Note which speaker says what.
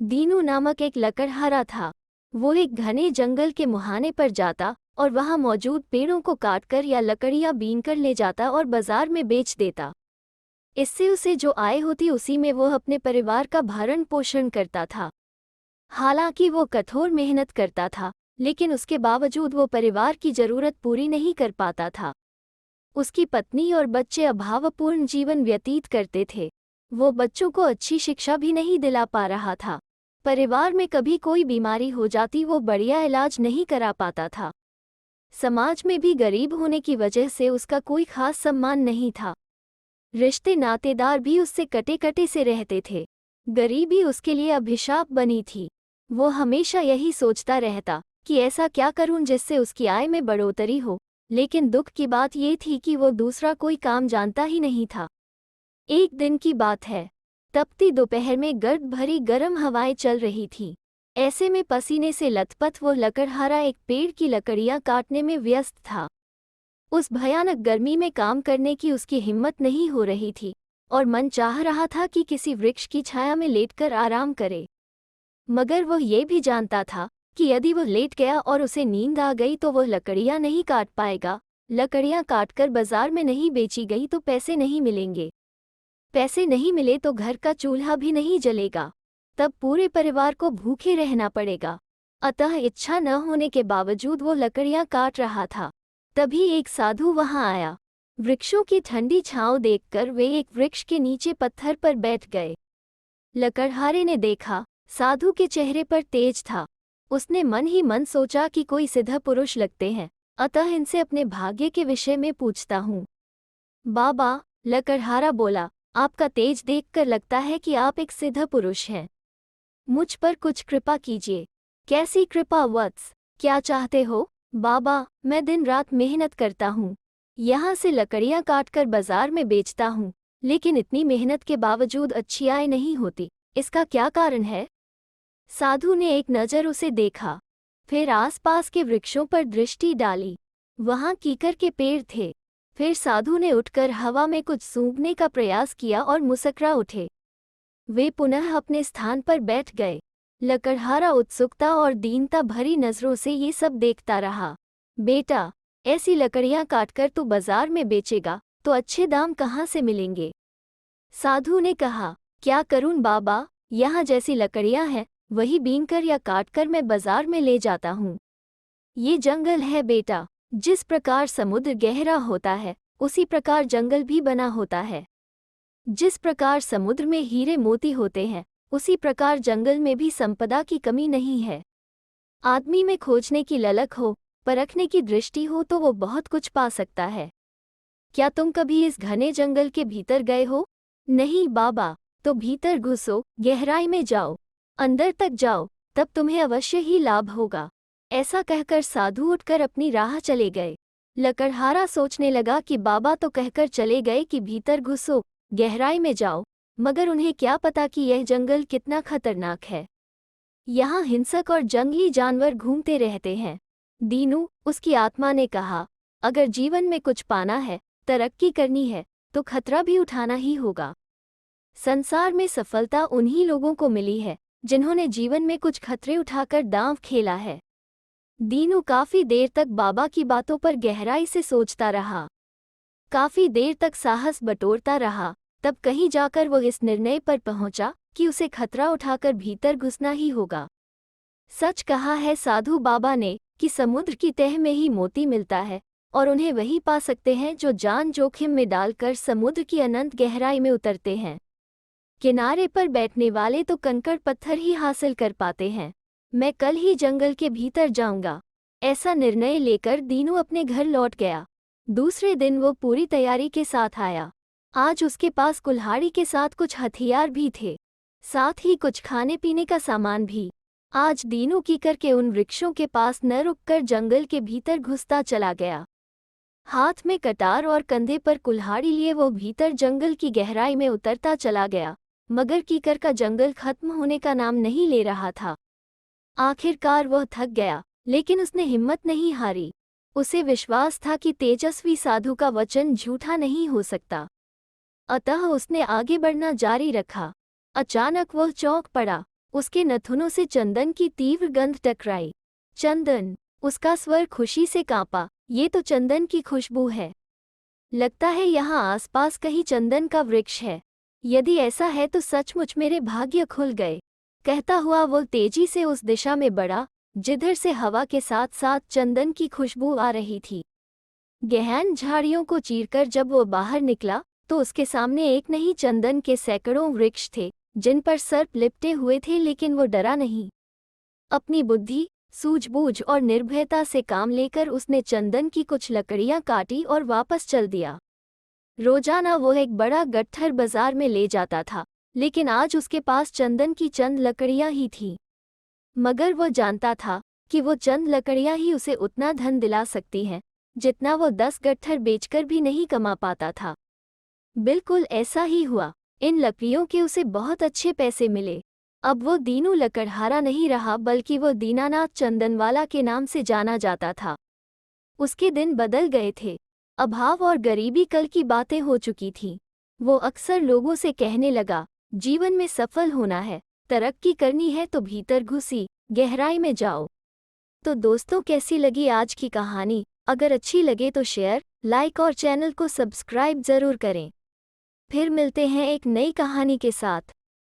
Speaker 1: दीनू नामक एक लकड़हारा था। वो एक घने जंगल के मुहाने पर जाता और वहां मौजूद पेड़ों को काटकर या लकड़ियां बीनकर ले जाता और बाजार में बेच देता। इससे उसे जो आय होती उसी में वो अपने परिवार का भरण पोषण करता था। हालांकि वो कठोर मेहनत करता था, लेकिन उसके बावजूद वो परिवार की जरूरत पूरी नहीं कर पाता था। उसकी पत्नी और बच्चे अभावपूर्ण जीवन व्यतीत करते थे। वो बच्चों को अच्छी शिक्षा भी नहीं दिला पा रहा था। परिवार में कभी कोई बीमारी हो जाती वो बढ़िया इलाज नहीं करा पाता था। समाज में भी गरीब होने की वजह से उसका कोई खास सम्मान नहीं था। रिश्ते नातेदार भी उससे कटे कटे से रहते थे। गरीबी उसके लिए अभिशाप बनी थी। वो हमेशा यही सोचता रहता कि ऐसा क्या करूं जिससे उसकी आय में बढ़ोतरी हो, लेकिन दुख की बात ये थी कि वो दूसरा कोई काम जानता ही नहीं था। एक दिन की बात है। तपती दोपहर में गर्द भरी गर्म हवाएं चल रही थीं। ऐसे में पसीने से लथपथ वो लकड़हारा एक पेड़ की लकड़ियां काटने में व्यस्त था। उस भयानक गर्मी में काम करने की उसकी हिम्मत नहीं हो रही थी और मन चाह रहा था कि किसी वृक्ष की छाया में लेटकर आराम करे। मगर वह ये भी जानता था कि यदि वो लेट गया और उसे नींद आ गई तो वह लकड़ियां नहीं काट पाएगा। लकड़ियां काटकर बाजार में नहीं बेची गई तो पैसे नहीं मिलेंगे। पैसे नहीं मिले तो घर का चूल्हा भी नहीं जलेगा। तब पूरे परिवार को भूखे रहना पड़ेगा। अतः इच्छा न होने के बावजूद वो लकड़ियां काट रहा था। तभी एक साधु वहां आया। वृक्षों की ठंडी छांव देखकर वे एक वृक्ष के नीचे पत्थर पर बैठ गए। लकड़हारे ने देखा, साधु के चेहरे पर तेज था। उसने मन ही मन सोचा कि कोई सिद्ध पुरुष लगते हैं, अतः इनसे अपने भाग्य के विषय में पूछता हूँ। बाबा, लकड़हारा बोला, आपका तेज देखकर लगता है कि आप एक सिद्ध पुरुष हैं। मुझ पर कुछ कृपा कीजिए। कैसी कृपा वत्स? क्या चाहते हो? बाबा, मैं दिन रात मेहनत करता हूँ। यहाँ से लकड़ियाँ काटकर बाजार में बेचता हूँ, लेकिन इतनी मेहनत के बावजूद अच्छी आय नहीं होती। इसका क्या कारण है? साधु ने एक नज़र उसे देखा, फिर आसपास के वृक्षों पर दृष्टि डाली। वहाँ कीकर के पेड़ थे। फिर साधु ने उठकर हवा में कुछ सूंघने का प्रयास किया और मुस्कुरा उठे। वे पुनः अपने स्थान पर बैठ गए। लकड़हारा उत्सुकता और दीनता भरी नजरों से ये सब देखता रहा। बेटा, ऐसी लकड़ियां काटकर तू बाजार में बेचेगा तो अच्छे दाम कहाँ से मिलेंगे? साधु ने कहा, क्या करूं बाबा, यहाँ जैसी लकड़ियां हैं वही बीनकर या काटकर मैं बाजार में ले जाता हूँ। ये जंगल है बेटा। जिस प्रकार समुद्र गहरा होता है उसी प्रकार जंगल भी बना होता है। जिस प्रकार समुद्र में हीरे मोती होते हैं उसी प्रकार जंगल में भी संपदा की कमी नहीं है। आदमी में खोजने की ललक हो, परखने की दृष्टि हो तो वो बहुत कुछ पा सकता है। क्या तुम कभी इस घने जंगल के भीतर गए हो? नहीं बाबा। तो भीतर घुसो, गहराई में जाओ, अंदर तक जाओ, तब तुम्हें अवश्य ही लाभ होगा। ऐसा कहकर साधु उठकर अपनी राह चले गए। लकड़हारा सोचने लगा कि बाबा तो कहकर चले गए कि भीतर घुसो, गहराई में जाओ, मगर उन्हें क्या पता कि यह जंगल कितना खतरनाक है। यहाँ हिंसक और जंगली जानवर घूमते रहते हैं। दीनू, उसकी आत्मा ने कहा, अगर जीवन में कुछ पाना है, तरक्की करनी है, तो खतरा भी उठाना ही होगा। संसार में सफलता उन्हीं लोगों को मिली है जिन्होंने जीवन में कुछ खतरे उठाकर दांव खेला है। दीनू काफी देर तक बाबा की बातों पर गहराई से सोचता रहा। काफी देर तक साहस बटोरता रहा। तब कहीं जाकर वो इस निर्णय पर पहुंचा कि उसे खतरा उठाकर भीतर घुसना ही होगा। सच कहा है साधु बाबा ने कि समुद्र की तह में ही मोती मिलता है और उन्हें वही पा सकते हैं जो जान जोखिम में डालकर समुद्र की अनंत गहराई में उतरते हैं। किनारे पर बैठने वाले तो कंकड़ पत्थर ही हासिल कर पाते हैं। मैं कल ही जंगल के भीतर जाऊंगा। ऐसा निर्णय लेकर दीनू अपने घर लौट गया। दूसरे दिन वो पूरी तैयारी के साथ आया। आज उसके पास कुल्हाड़ी के साथ कुछ हथियार भी थे, साथ ही कुछ खाने पीने का सामान भी। आज दीनू कीकर के उन वृक्षों के पास न रुककर जंगल के भीतर घुसता चला गया। हाथ में कटार और कंधे पर कुल्हाड़ी लिए वो भीतर जंगल की गहराई में उतरता चला गया, मगर कीकर का जंगल खत्म होने का नाम नहीं ले रहा था। आखिरकार वह थक गया, लेकिन उसने हिम्मत नहीं हारी। उसे विश्वास था कि तेजस्वी साधु का वचन झूठा नहीं हो सकता। अतः उसने आगे बढ़ना जारी रखा। अचानक वह चौंक पड़ा। उसके नथुनों से चंदन की तीव्र गंध टकराई। चंदन, उसका स्वर खुशी से कांपा। ये तो चंदन की खुशबू है। लगता है यहाँ आसपास कहीं चंदन का वृक्ष है। यदि ऐसा है तो सचमुच मेरे भाग्य खुल गए। कहता हुआ वो तेजी से उस दिशा में बढ़ा जिधर से हवा के साथ साथ चंदन की खुशबू आ रही थी। गहन झाड़ियों को चीरकर जब वो बाहर निकला तो उसके सामने एक नहीं चंदन के सैकड़ों वृक्ष थे जिन पर सर्प लिपटे हुए थे, लेकिन वो डरा नहीं। अपनी बुद्धि, सूझबूझ और निर्भयता से काम लेकर उसने चंदन की कुछ लकड़ियां काटी और वापस चल दिया। रोजाना वो एक बड़ा गट्ठर बाजार में ले जाता था, लेकिन आज उसके पास चंदन की चंद लकड़ियां ही थीं। मगर वो जानता था कि वो चंद लकड़ियां ही उसे उतना धन दिला सकती हैं जितना वो 10 गट्ठर बेचकर भी नहीं कमा पाता था। बिल्कुल ऐसा ही हुआ। इन लकड़ियों के उसे बहुत अच्छे पैसे मिले। अब वो दीनू लकड़हारा नहीं रहा, बल्कि वो दीनानाथ चंदनवाला के नाम से जाना जाता था। उसके दिन बदल गए थे। अभाव और गरीबी कल की बातें हो चुकी थीं। वो अक्सर लोगों से कहने लगा, जीवन में सफल होना है, तरक्की करनी है तो भीतर घुसी गहराई में जाओ। तो दोस्तों, कैसी लगी आज की कहानी? अगर अच्छी लगे तो शेयर, लाइक और चैनल को सब्सक्राइब ज़रूर करें। फिर मिलते हैं एक नई कहानी के साथ।